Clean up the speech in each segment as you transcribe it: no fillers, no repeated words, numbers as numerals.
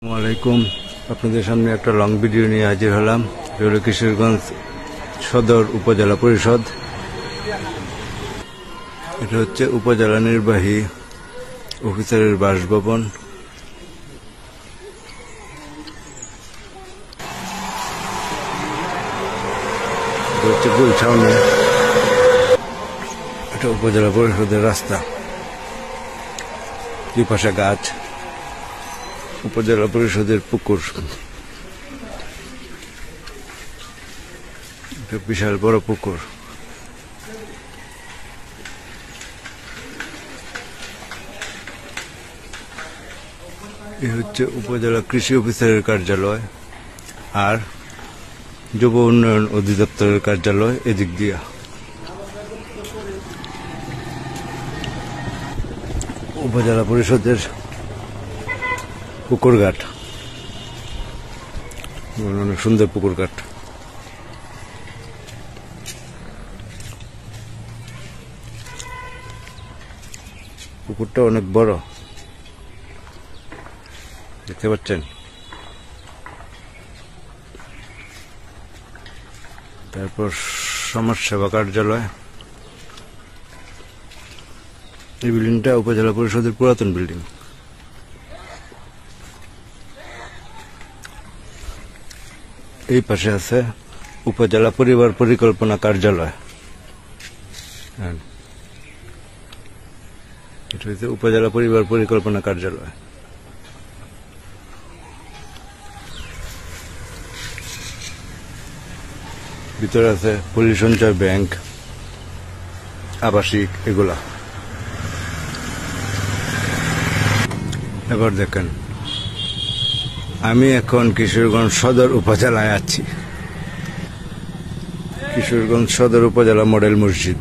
আসসালামু আলাইকুম। আপনাদের সামনে একটা লং ভিডিও নিয়ে হাজির হলাম। কিশোরগঞ্জ সদর উপজেলা পরিষদ। এটা হচ্ছে উপজেলা নির্বাহী অফিসারের বাসভবন। এটা হচ্ছে গুলছাউনি। এটা উপজেলা পরিষদের রাস্তা, দুই পাশে গাছ। উপজেলা পরিষদের পুকুর, বিশাল বড় পুকুর। এই হচ্ছে উপজেলা কৃষি অফিসারের কার্যালয় আর যুব উন্নয়ন অধিদপ্তরের কার্যালয় এদিক দিয়া। উপজেলা পরিষদের পুকুর ঘাট, অনেক সুন্দর পুকুর ঘাট। পুকুরটা অনেক বড়, দেখতে পাচ্ছেন। তারপর সমাজসেবা কার্যালয়। এই বিল্ডিংটা উপজেলা পরিষদের পুরাতন বিল্ডিং। এই পাশে আছে উপজেলা পরিবার পরিকল্পনা কার্যালয়। এটা হচ্ছে উপজেলা পরিবার পরিকল্পনা কার্যালয়। ভিতরে আছে পল্লী সঞ্চয় ব্যাংক, আবাসিক, এগুলা। এবার দেখেন, আমি এখন কিশোরগঞ্জ সদর উপজেলায় আছি। কিশোরগঞ্জ সদর উপজেলা মডেল মসজিদ।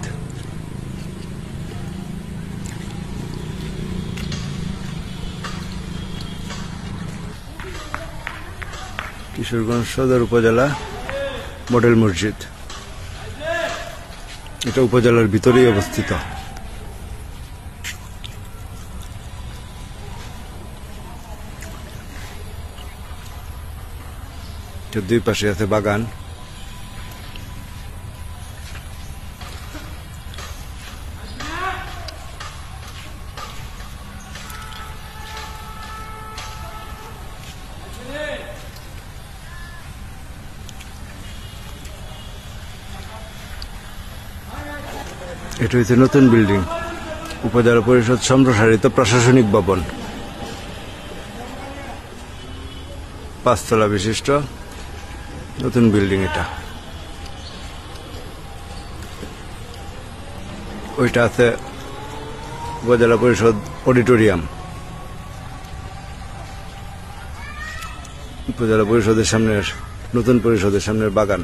কিশোরগঞ্জ সদর উপজেলা মডেল মসজিদ, এটা উপজেলার ভিতরেই অবস্থিত। দুই পাশে আছে বাগান। এটা হচ্ছে নতুন বিল্ডিং, উপজেলা পরিষদ সম্প্রসারিত প্রশাসনিক ভবন। 5 তলা বিশিষ্ট নতুন বিল্ডিং এটা। ওইটা আছে উপজেলা পরিষদ অডিটোরিয়াম। উপজেলা পরিষদের সামনের, নতুন পরিষদের সামনের বাগান।